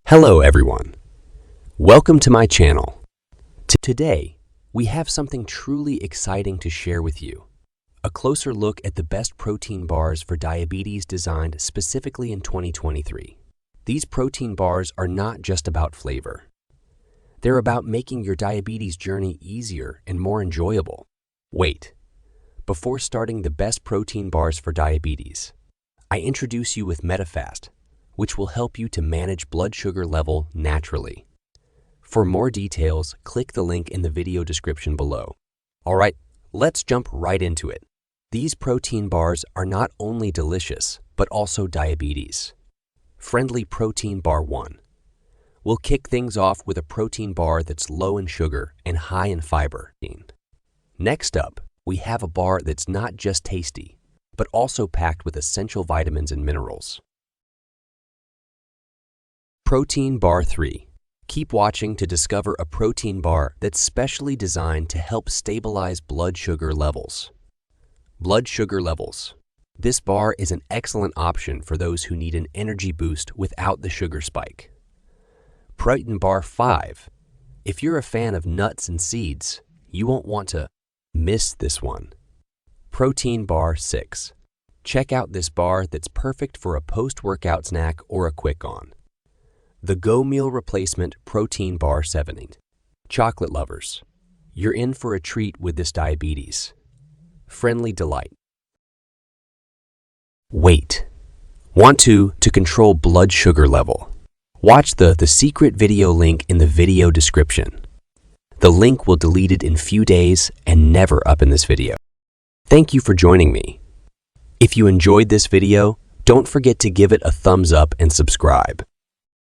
Hello everyone. Welcome to my channel. Today, we have something truly exciting to share with you. A closer look at the best protein bars for diabetes designed specifically in 2023. These protein bars are not just about flavor. They're about making your diabetes journey easier and more enjoyable. Wait, before starting the best protein bars for diabetes, I introduce you with METAFAST, which will help you to manage blood sugar level naturally. For more details, click the link in the video description below. All right, let's jump right into it. These protein bars are not only delicious, but also diabetes-friendly protein bar 1. We'll kick things off with a protein bar that's low in sugar and high in fiber. Next up, we have a bar that's not just tasty, but also packed with essential vitamins and minerals. Protein Bar 3. Keep watching to discover a protein bar that's specially designed to help stabilize blood sugar levels. Blood sugar levels. This bar is an excellent option for those who need an energy boost without the sugar spike. Protein Bar 5. If you're a fan of nuts and seeds, you won't want to miss this one. Protein Bar 6. Check out this bar that's perfect for a post-workout snack or a quick on. The Go Meal Replacement Protein Bar 7. Chocolate lovers, you're in for a treat with this diabetes-friendly delight. Wait, want to control blood sugar level? Watch the secret video link in the video description. The link will delete it in few days and never up in this video. Thank you for joining me. If you enjoyed this video, don't forget to give it a thumbs up and subscribe.